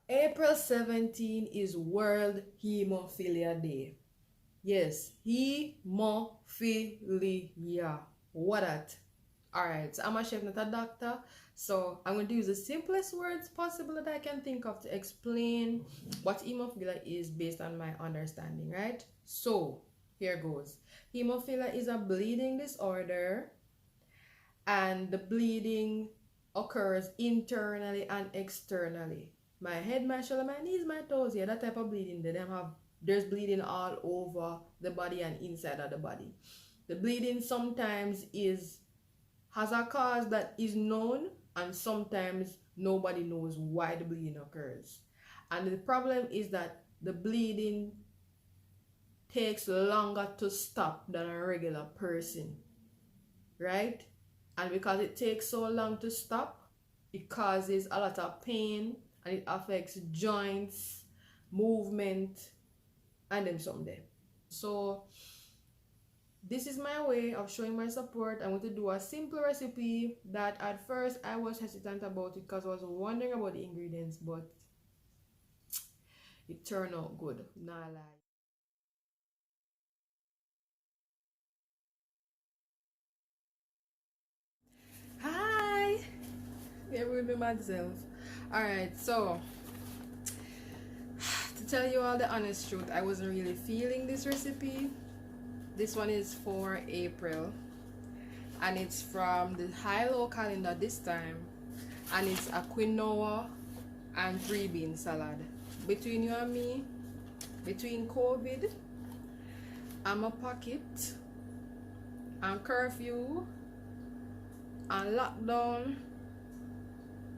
April 17 is World Hemophilia Day. Yes, hemophilia. What that? Alright, so I'm a chef, not a doctor. So I'm going to use the simplest words possible that I can think of to explain what hemophilia is based on my understanding, right? So here goes. Hemophilia is a bleeding disorder, and the bleeding occurs internally and externally. My head, my shoulder, my knees, my toes, yeah, that type of bleeding. There's bleeding all over the body and inside of the body. The bleeding sometimes has a cause that is known, and sometimes nobody knows why the bleeding occurs. And the problem is that the bleeding takes longer to stop than a regular person, right? And because it takes so long to stop, it causes a lot of pain, and it affects joints, movement, and then someday. So this is my way of showing my support. I'm going to do a simple recipe that at first I was hesitant about it because I was wondering about the ingredients, but it turned out good. Nah lie. Hi! Here with me myself. Alright, so to tell you all the honest truth, I wasn't really feeling this recipe. This one is for April, and it's from the high-low calendar this time, and it's a quinoa and 3 bean salad. Between you and me, between COVID and my pocket and curfew and lockdown,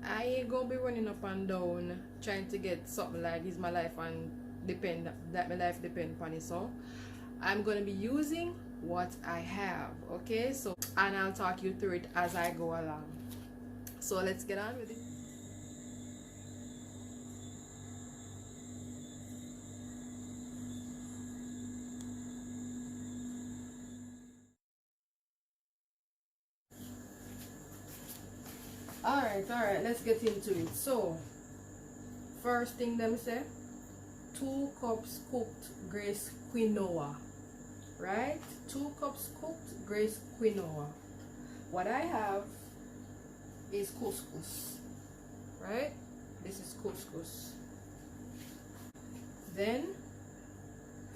I ain't gonna be running up and down trying to get something like is my life and depend that my life depend upon it. So I'm gonna be using what I have, okay? So, and I'll talk you through it as I go along. So let's get on with it. All right, let's get into it. So first thing them say, 2 cups cooked Grace quinoa, right? 2 cups cooked Grace quinoa. What I have is couscous, right? This is couscous. Then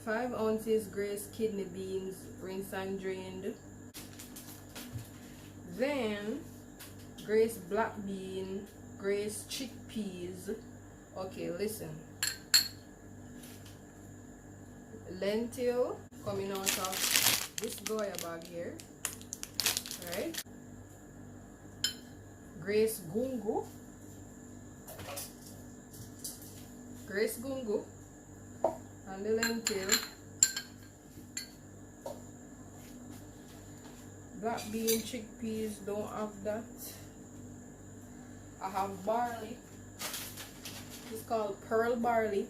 5 ounces Grace kidney beans, rinsed and drained. Then Grace black bean, Grace chickpeas. Okay, listen. Lentil coming out of this Goya bag here, right? Grace gungu, Grace gungu, and the lentil. Black bean, chickpeas, don't have that. I have barley. It's called pearl barley.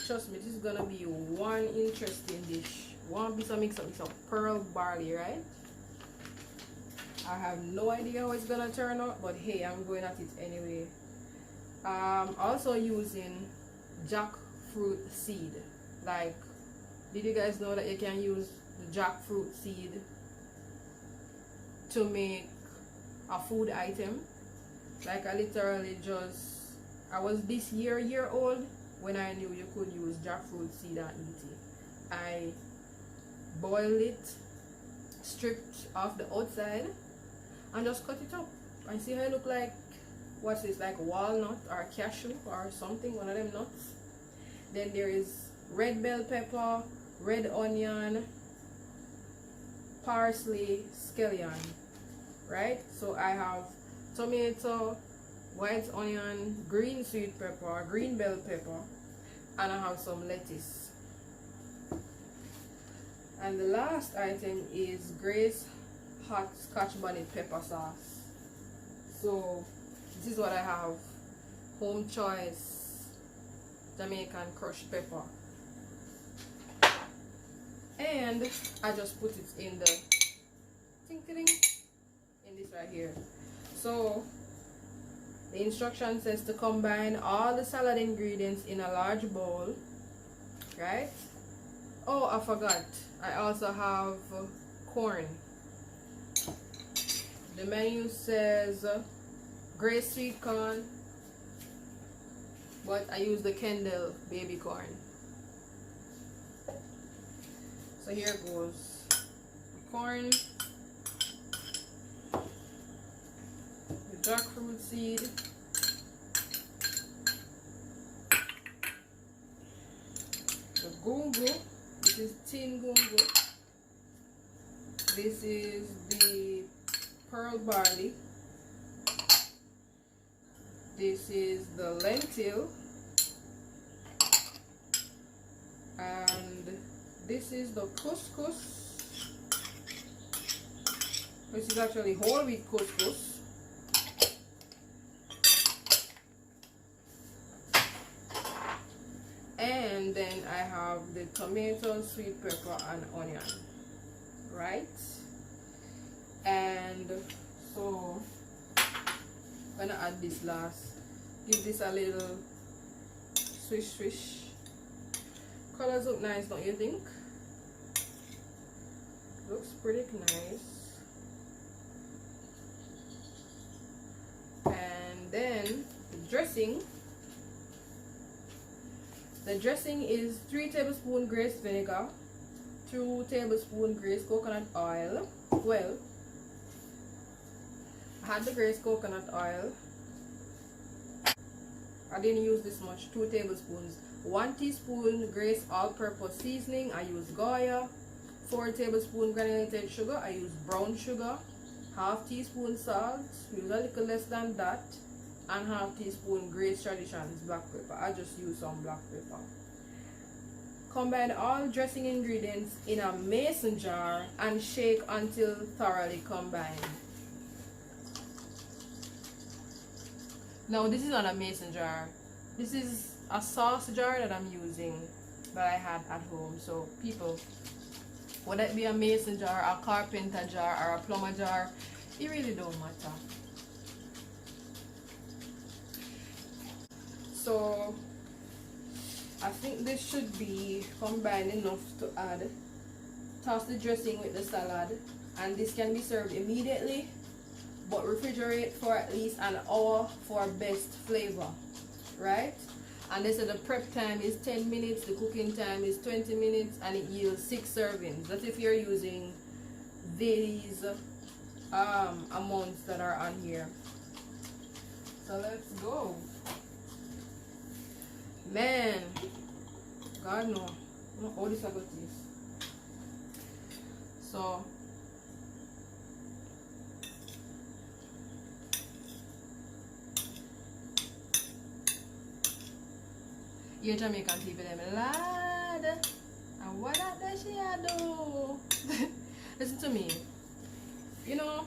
Trust me, this is gonna be one interesting dish. One piece of mix up pearl barley, right? I have no idea how it's gonna turn out, but hey, I'm going at it anyway. Also using jackfruit seed. Like, did you guys know that you can use the jackfruit seed to make a food item? Like, I literally I was this year old when I knew you could use jackfruit seed and eat it. I boiled it, stripped off the outside, and just cut it up. And see how it look like, what's this, like walnut or cashew or something, one of them nuts. Then there is red bell pepper, red onion, parsley, scallion, right? So I have tomato, white onion, green sweet pepper, green bell pepper, and I have some lettuce. And the last item is Grace hot Scotch bonnet pepper sauce. So this is what I have: home choice Jamaican crushed pepper, and I just put it in the in this right here. So The instruction says to combine all the salad ingredients in a large bowl, right? Oh, I forgot. I also have corn. The menu says Grace sweet corn, but I use the Kendall baby corn. So here goes corn, the jackfruit seed, the gungo. This is tin gungo. This is the pearl barley. This is the lentil, and this is the couscous, which is actually whole wheat couscous. And then I have the tomato, sweet pepper, and onion, right? And so I'm gonna add this last. Give this a little swish swish. Colors look nice, don't you think? Looks pretty nice. And then the dressing. The dressing is 3 tablespoons Grace vinegar, 2 tablespoons Grace coconut oil. Well, I had the Grace coconut oil. I didn't use this much, 2 tablespoons. 1 teaspoon Grace all-purpose seasoning, I use Goya. 4 tablespoons granulated sugar, I use brown sugar. Half teaspoon salt, use a little less than that. And half teaspoon Grace Traditions black pepper. I just use some black pepper. Combine all dressing ingredients in a mason jar and shake until thoroughly combined. Now this is not a mason jar. This is a sauce jar that I'm using that I had at home. So people, whether it be a mason jar, a carpenter jar, or a plumber jar, it really don't matter. So I think this should be combined enough to add. Toss the dressing with the salad, and this can be served immediately, but refrigerate for at least an hour for best flavor, right? And they said the prep time is 10 minutes, the cooking time is 20 minutes, and it yields 6 servings. That's if you're using these amounts that are on here. So let's go. Man, God no, all this I got this. So you Jamaican people them lad, and what that she do? Listen to me. You know,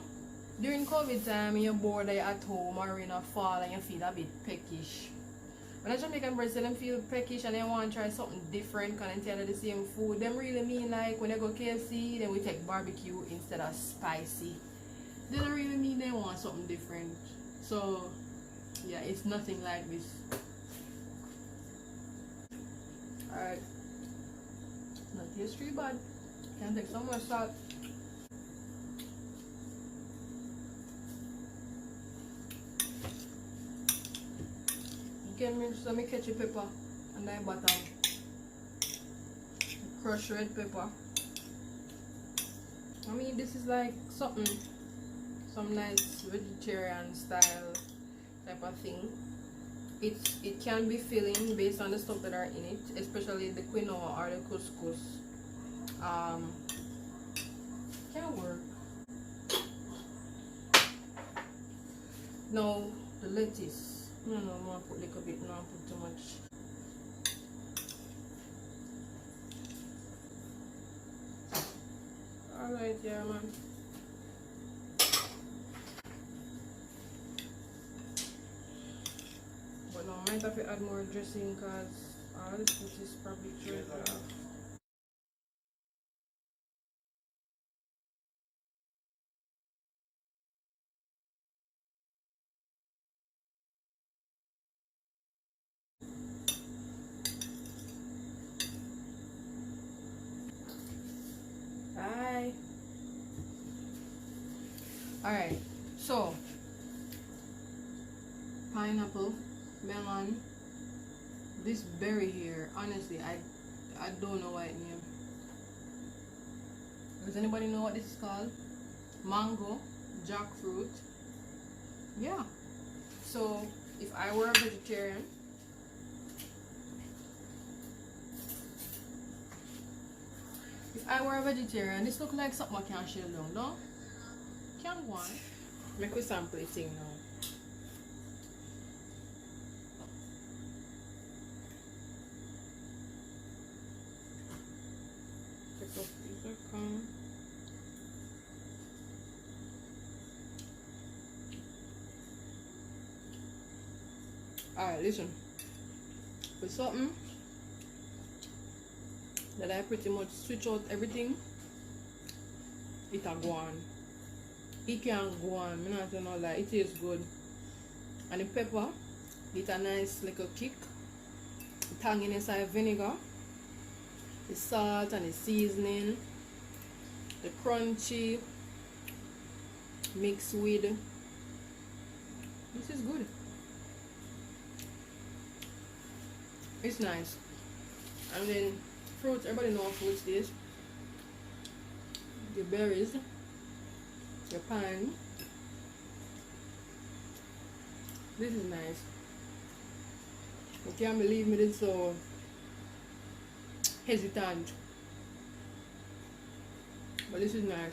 during COVID time, you're bored, you're at home or in a fall and you feel a bit peckish. When a Jamaican person them feel peckish and they want to try something different because they tell the same food, them really mean like when they go KFC, then we take barbecue instead of spicy. They don't really mean they want something different. So yeah, it's nothing like this. Alright. Not history bad. Can take some more salt. Can mix some ketchup pepper and then bottom. Crushed red pepper. I mean, this is like something, some nice vegetarian style type of thing. It can be filling based on the stuff that are in it, especially the quinoa or the couscous. Can work. Now the lettuce. No, I'm gonna put a little bit, not put too much. Alright, yeah, man. But no, I might have to add more dressing because all this food is probably dried. Alright, so pineapple, melon, this berry here, honestly, I don't know what it name. Does anybody know what this is called? Mango, jackfruit. Yeah. So if I were a vegetarian, this look like something I can shell down, no? Can go on. Make we sample it thing now. Pick up these come. Alright, listen. With something that I pretty much switch out everything, it can go on. It can go on, I'm not gonna lie, it tastes good. And the pepper, get a nice little kick. The tanginess of vinegar, the salt and the seasoning, the crunchy mixed with. This is good. It's nice. And then fruits, everybody knows what fruits this. The berries, the pine. This is nice. You can't believe me, this is so hesitant. But this is nice.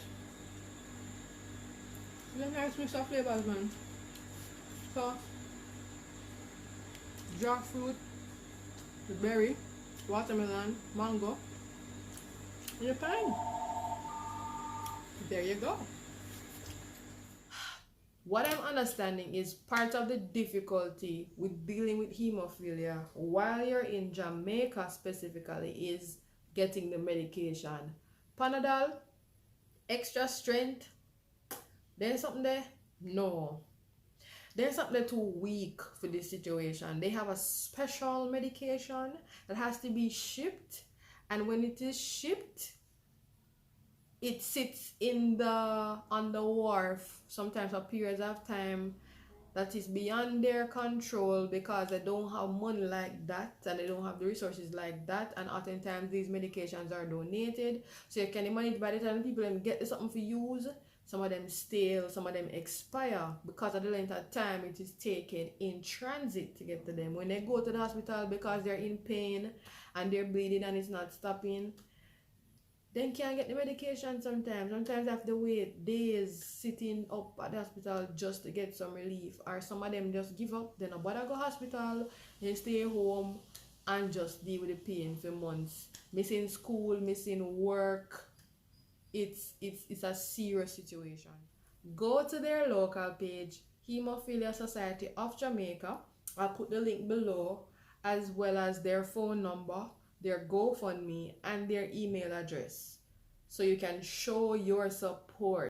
It's a nice mix of flavors, man. So, jackfruit, the berry, watermelon, mango, and the pine. There you go. What I'm understanding is part of the difficulty with dealing with hemophilia while you're in Jamaica specifically is getting the medication. Panadol, extra strength, there's something there? No. There's something too weak for this situation. They have a special medication that has to be shipped, and when it is shipped, it sits on the wharf sometimes for periods of time that is beyond their control because they don't have money like that and they don't have the resources like that, and oftentimes these medications are donated, so you can imagine by the time people then get something for use, some of them stale, some of them expire because of the length of time it is taken in transit to get to them. When they go to the hospital because they're in pain and they're bleeding and it's not stopping, then can't get the medication sometimes. Sometimes they have to wait days sitting up at the hospital just to get some relief. Or some of them just give up, then nobody go hospital, then stay home and just deal with the pain for months. Missing school, missing work. It's a serious situation. Go to their local page, Hemophilia Society of Jamaica. I'll put the link below, as well as their phone number, their GoFundMe, and their email address, so you can show your support.